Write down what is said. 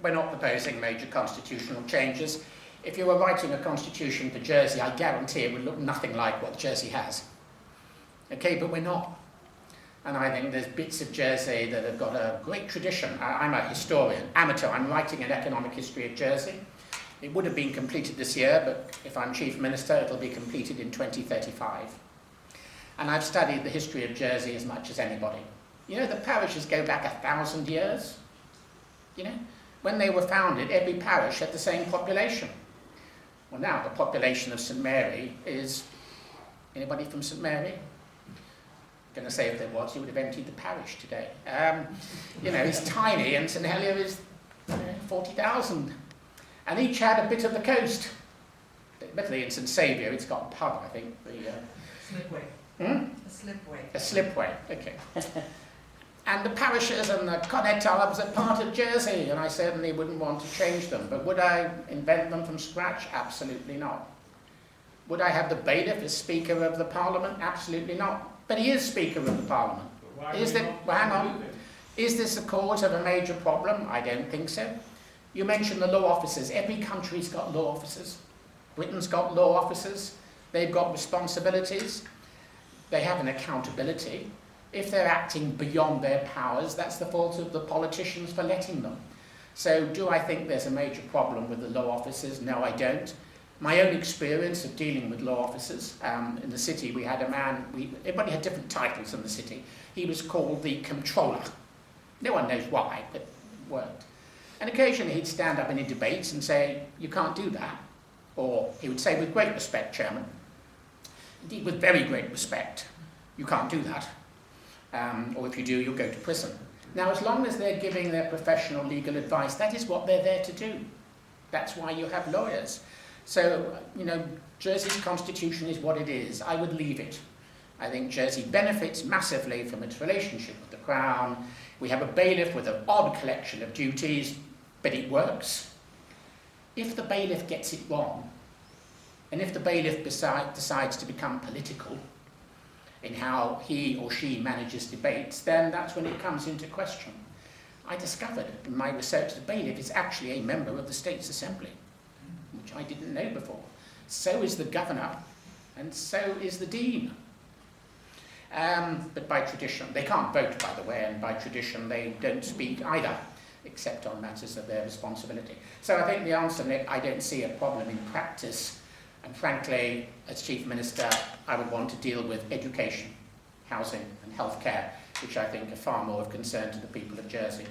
we're not proposing major constitutional changes. If you were writing a constitution for Jersey, I guarantee it would look nothing like what Jersey has. Okay, but we're not. And I think there's bits of Jersey that have got a great tradition. I'm a historian, amateur. I'm writing an economic history of Jersey. It would have been completed this year, but if I'm Chief Minister, it'll be completed in 2035. And I've studied the history of Jersey as much as anybody. You know, the parishes go back 1,000 years. You know, when they were founded, every parish had the same population. Well, now the population of St Mary is... Anybody from St Mary? I'm going to say if there was, you would have emptied the parish today. You know, it's tiny, and St Helier is 40,000. And each had a bit of the coast. Admittedly, in St Saviour, it's got a pub, I think. Slipway. Hmm? A slipway. A slipway, okay. And the parishes and the connettabs are part of Jersey, and I certainly wouldn't want to change them. But would I invent them from scratch? Absolutely not. Would I have the bailiff as Speaker of the Parliament? Absolutely not. But he is Speaker of the Parliament. Hang on. Is this the cause of a major problem? I don't think so. You mentioned the law officers. Every country's got law officers. Britain's got law officers. They've got responsibilities. They have an accountability. If they're acting beyond their powers, that's the fault of the politicians for letting them. So do I think there's a major problem with the law officers? No, I don't. My own experience of dealing with law officers, in the city we had a man, everybody had different titles in the city. He was called the Comptroller. No one knows why, but it worked. And occasionally he'd stand up in a debate and say, you can't do that. Or he would say, with great respect, Chairman, indeed with very great respect, you can't do that. Or if you do, you'll go to prison. Now, as long as they're giving their professional legal advice, that is what they're there to do. That's why you have lawyers. So, you know, Jersey's constitution is what it is. I would leave it. I think Jersey benefits massively from its relationship with the Crown. We have a bailiff with an odd collection of duties, but it works. If the bailiff gets it wrong, and if the bailiff decides to become political in how he or she manages debates, then that's when it comes into question. I discovered in my research the bailiff is actually a member of the State's Assembly, which I didn't know before. So is the governor, and so is the dean. But by tradition, they can't vote, by the way, and by tradition they don't speak either, except on matters of their responsibility. So I think the answer, Nick, I don't see a problem in practice. And frankly, as Chief Minister, I would want to deal with education, housing and healthcare, which I think are far more of concern to the people of Jersey.